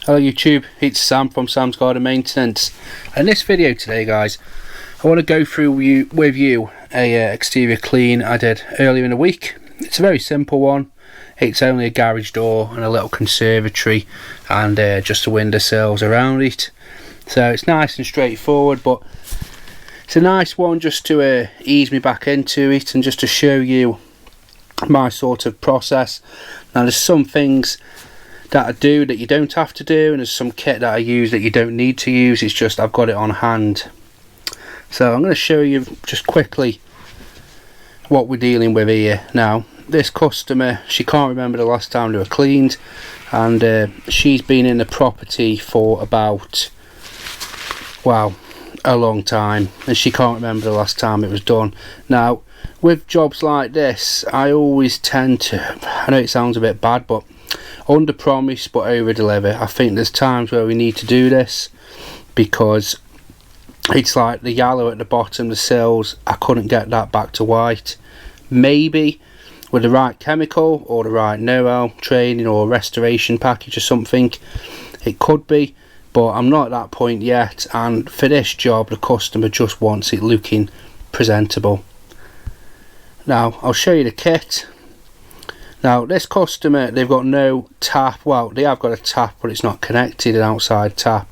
Hello YouTube, it's Sam from Sam's Garden Maintenance. In this video today guys, I want to go through with you a exterior clean I did earlier in the week. It's a very simple one. It's only a garage door and a little conservatory and just the windowsills around it. So it's nice and straightforward, but it's a nice one just to ease me back into it and just to show you my sort of process. Now there's some things that I do that you don't have to do, and there's some kit that I use that you don't need to use. It's just I've got it on hand. So I'm going to show you just quickly what we're dealing with here. Now this customer, she can't remember the last time they were cleaned, and she's been in the property for about, wow, a long time, and she can't remember the last time it was done. Now with jobs like this, I always tend to, I know it sounds a bit bad, but under promise but over deliver. I think there's times where we need to do this because it's like the yellow at the bottom, the sills, I couldn't get that back to white. Maybe with the right chemical or the right know-how training or restoration package or something, it could be, but I'm not at that point yet, and for this job the customer just wants it looking presentable. Now I'll show you the kit. Now this customer, they've got no tap. Well, they have got a tap, but it's not connected, an outside tap.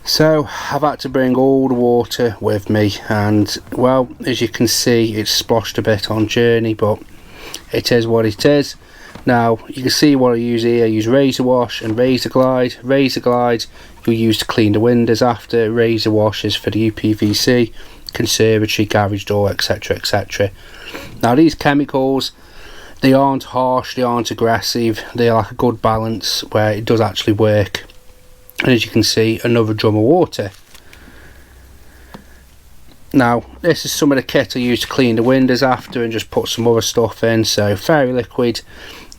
So I've had to bring all the water with me, and well, as you can see, it's sploshed a bit on journey, but it is what it is. Now you can see what I use here. I use razor wash and razor glide. Razor glide you'll use to clean the windows after. Razor wash is for the UPVC, conservatory, garage door, etc, etc. Now these chemicals, they aren't harsh, they aren't aggressive, they're like a good balance where it does actually work. And as you can see, another drum of water. Now this is some of the kit I use to clean the windows after and just put some other stuff in. So fairy liquid,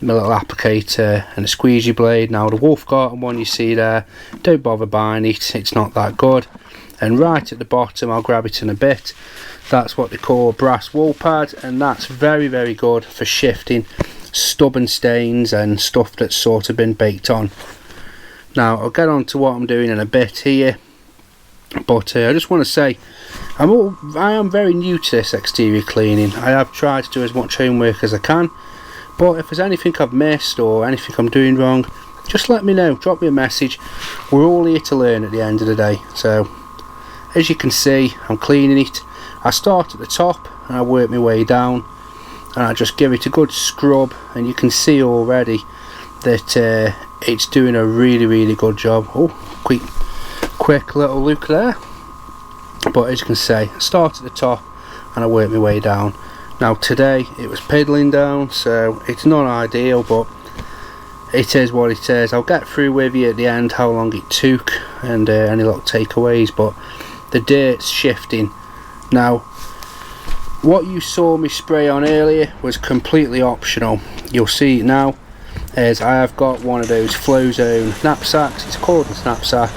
my little applicator and a squeegee blade. Now the Wolf Garden one you see there, don't bother buying it, it's not that good. And right at the bottom, I'll grab it in a bit, that's what they call a brass wool pad, and that's very good for shifting stubborn stains and stuff that's sort of been baked on. Now I'll get on to what I'm doing in a bit here, but I just want to say I am very new to this exterior cleaning. I have tried to do as much homework as I can, but if there's anything I've missed or anything I'm doing wrong, just let me know, drop me a message. We're all here to learn at the end of the day. So as you can see, I'm cleaning it. I start at the top and I work my way down, and I just give it a good scrub, and you can see already that it's doing a really good job. Oh, quick little look there. But as you can see, I start at the top and I work my way down. Now today it was piddling down, so it's not ideal, but it is what it is. I'll get through with you at the end how long it took and any little takeaways, but the dirt's shifting. Now what you saw me spray on earlier was completely optional. You'll see it now, as I have got one of those flow zone knapsacks, it's called a knapsack,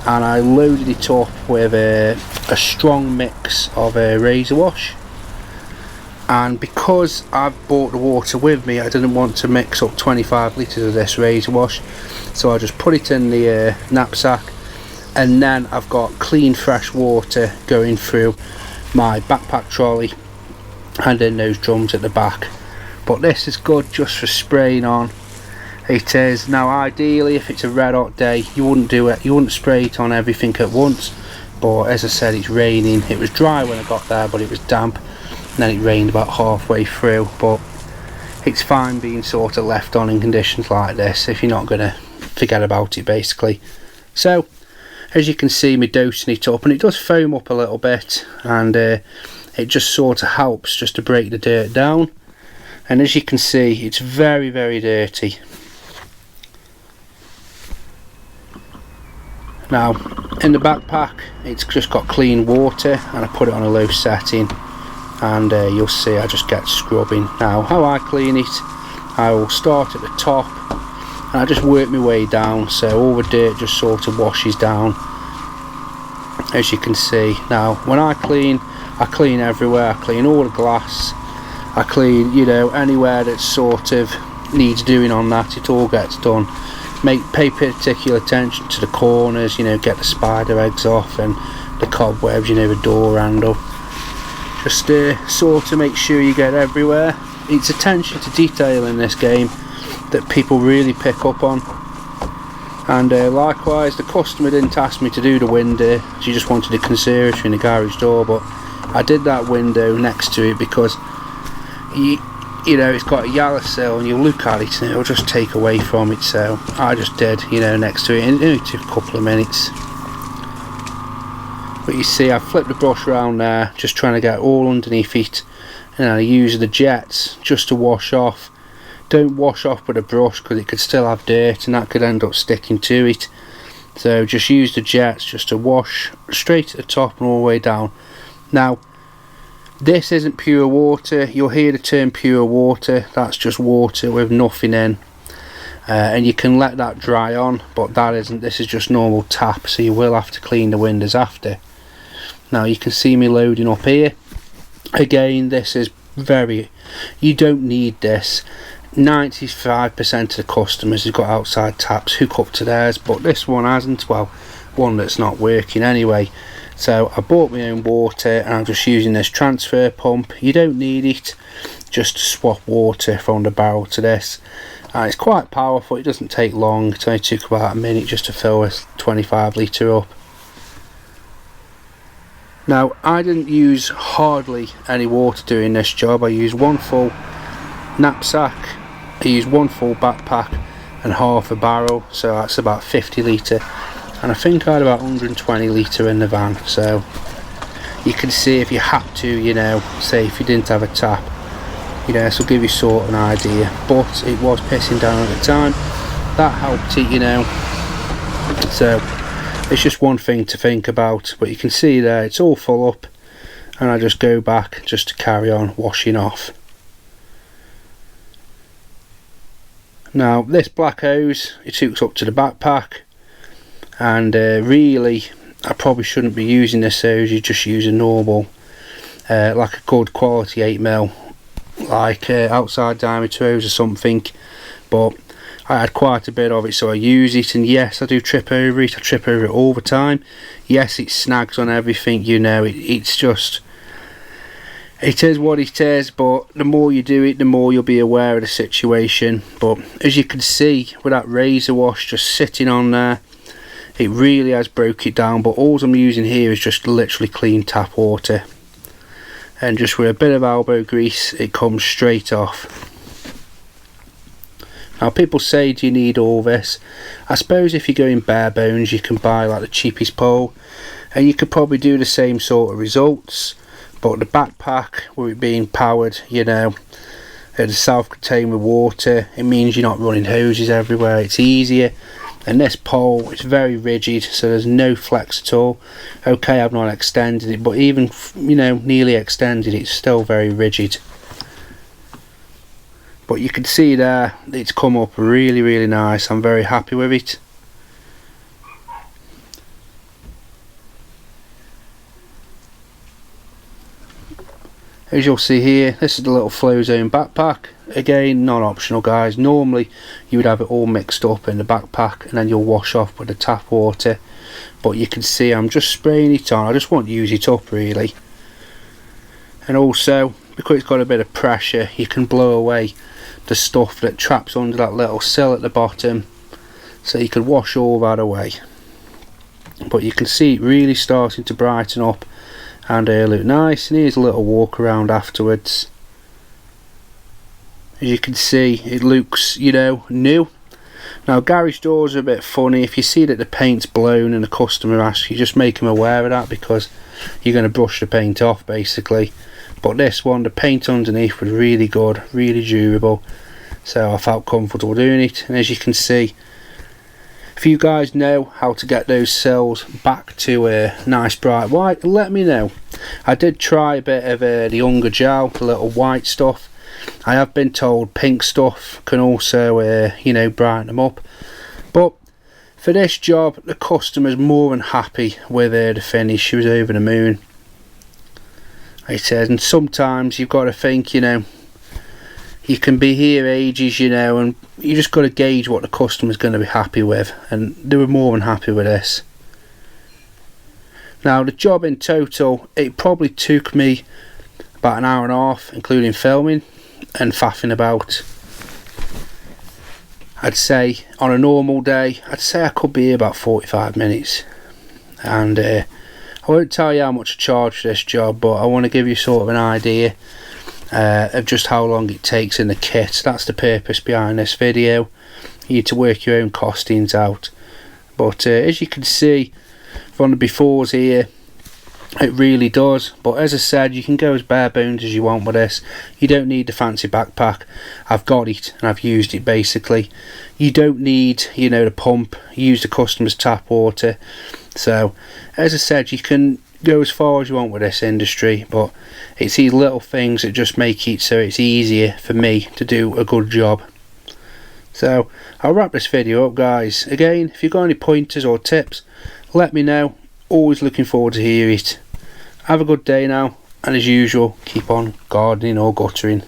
and I loaded it up with a strong mix of razor wash. And because I've bought the water with me, I didn't want to mix up 25 litres of this razor wash, so I just put it in the knapsack, and then I've got clean fresh water going through my backpack trolley and in those drums at the back. But this is good just for spraying on. It is. Now ideally if it's a red hot day you wouldn't do it, you wouldn't spray it on everything at once, but as I said, it's raining. It was dry when I got there, but it was damp, and then it rained about halfway through. But it's fine being sort of left on in conditions like this if you're not going to forget about it basically. So as you can see, me dosing it up, and it does foam up a little bit, and it just sort of helps just to break the dirt down. And as you can see, it's very dirty. Now in the backpack it's just got clean water, and I put it on a low setting, and you'll see I just get scrubbing. Now how I clean it, I will start at the top and I just work my way down, so all the dirt just sort of washes down, as you can see. Now when I clean everywhere. I clean all the glass, I clean, you know, anywhere that sort of needs doing on that, it all gets done. pay particular attention to the corners, you know, get the spider eggs off and the cobwebs, you know, the door handle. Just sort of make sure you get everywhere. It's attention to detail in this game that people really pick up on. And likewise, the customer didn't ask me to do the window, she just wanted a conservatory and a garage door, but I did that window next to it because you know, it's got a yellow sill and you'll look at it and it'll just take away from it, so I just did, you know, next to it, and it only took a couple of minutes. But you see, I flipped the brush around there, just trying to get all underneath it, and I use the jets just to wash off. Don't wash off with a brush because it could still have dirt and that could end up sticking to it. So just use the jets just to wash straight at the top and all the way down. Now, this isn't pure water. You'll hear the term pure water. That's just water with nothing in. And you can let that dry on, but that isn't. This is just normal tap, so you will have to clean the windows after. Now you can see me loading up here. Again, this is you don't need this. 95% of the customers who've got outside taps hook up to theirs, but this one hasn't. Well, one that's not working anyway. So I bought my own water and I'm just using this transfer pump. You don't need it, just to swap water from the barrel to this. And it's quite powerful, it doesn't take long. It only took about a minute just to fill this 25 litre up. Now, I didn't use hardly any water doing this job. I used one full knapsack, I used one full backpack and half a barrel, so that's about 50 litre. And I think I had about 120 litre in the van, so you can see if you had to, you know, say if you didn't have a tap, you know, this will give you sort of an idea. But it was pissing down at the time, that helped it, you know, so it's just one thing to think about. But you can see there it's all full up, and I just go back just to carry on washing off. Now this black hose, it hooks up to the backpack, and really I probably shouldn't be using this hose. You just use a normal like a good quality 8mm, like outside diameter hose or something, but I had quite a bit of it, so I use it. And yes, I do trip over it. I trip over it all the time. Yes, it snags on everything, you know, it's just, it is what it is. But the more you do it, the more you'll be aware of the situation. But as you can see, with that razor wash just sitting on there, it really has broke it down. But all I'm using here is just literally clean tap water, and just with a bit of elbow grease it comes straight off. Now people say, do you need all this? I suppose if you're going bare bones you can buy like the cheapest pole and you could probably do the same sort of results. But the backpack, with it being powered, you know, it's self-contained with water, it means you're not running hoses everywhere, it's easier. And this pole, it's very rigid, so there's no flex at all. Okay, I've not extended it, but even, you know, nearly extended, it's still very rigid. But you can see there, it's come up really, really nice. I'm very happy with it. As you'll see here, this is the little flow zone backpack. Again, not optional guys. Normally you would have it all mixed up in the backpack and then you'll wash off with the tap water, but you can see I'm just spraying it on. I just want to use it up really. And also, because it's got a bit of pressure, you can blow away the stuff that traps under that little sill at the bottom, so you can wash all that away. But you can see it really starting to brighten up and look nice. And here's a little walk around afterwards. As you can see, it looks, you know, new. Now garage doors are a bit funny. If you see that the paint's blown and the customer asks you, just make them aware of that, because you're going to brush the paint off basically. But this one, the paint underneath was really good, really durable, so I felt comfortable doing it. And as you can see, if you guys know how to get those sills back to a nice bright white, let me know. I did try a bit of the Younger gel, the little white stuff. I have been told pink stuff can also you know, brighten them up, but for this job the customer's more than happy with the finish. She was over the moon, it says. And sometimes you've got to think, you know, you can be here ages, you know, and you just got to gauge what the customer's going to be happy with, and they were more than happy with this. Now the job in total, it probably took me about an hour and a half, including filming and faffing about. I'd say on a normal day, I'd say I could be here about 45 minutes. And I won't tell you how much I charge for this job, but I want to give you sort of an idea of just how long it takes in the kit. That's the purpose behind this video, you to work your own costings out. But as you can see from the befores here, it really does. But as I said, you can go as bare bones as you want with this. You don't need the fancy backpack. I've got it and I've used it basically. You don't need, you know, the pump. You use the customer's tap water. So as I said, you can go as far as you want with this industry, but it's these little things that just make it so it's easier for me to do a good job. So I'll wrap this video up, guys. Again, if you've got any pointers or tips, let me know. Always looking forward to hear it. Have a good day now, and as usual, keep on gardening or guttering.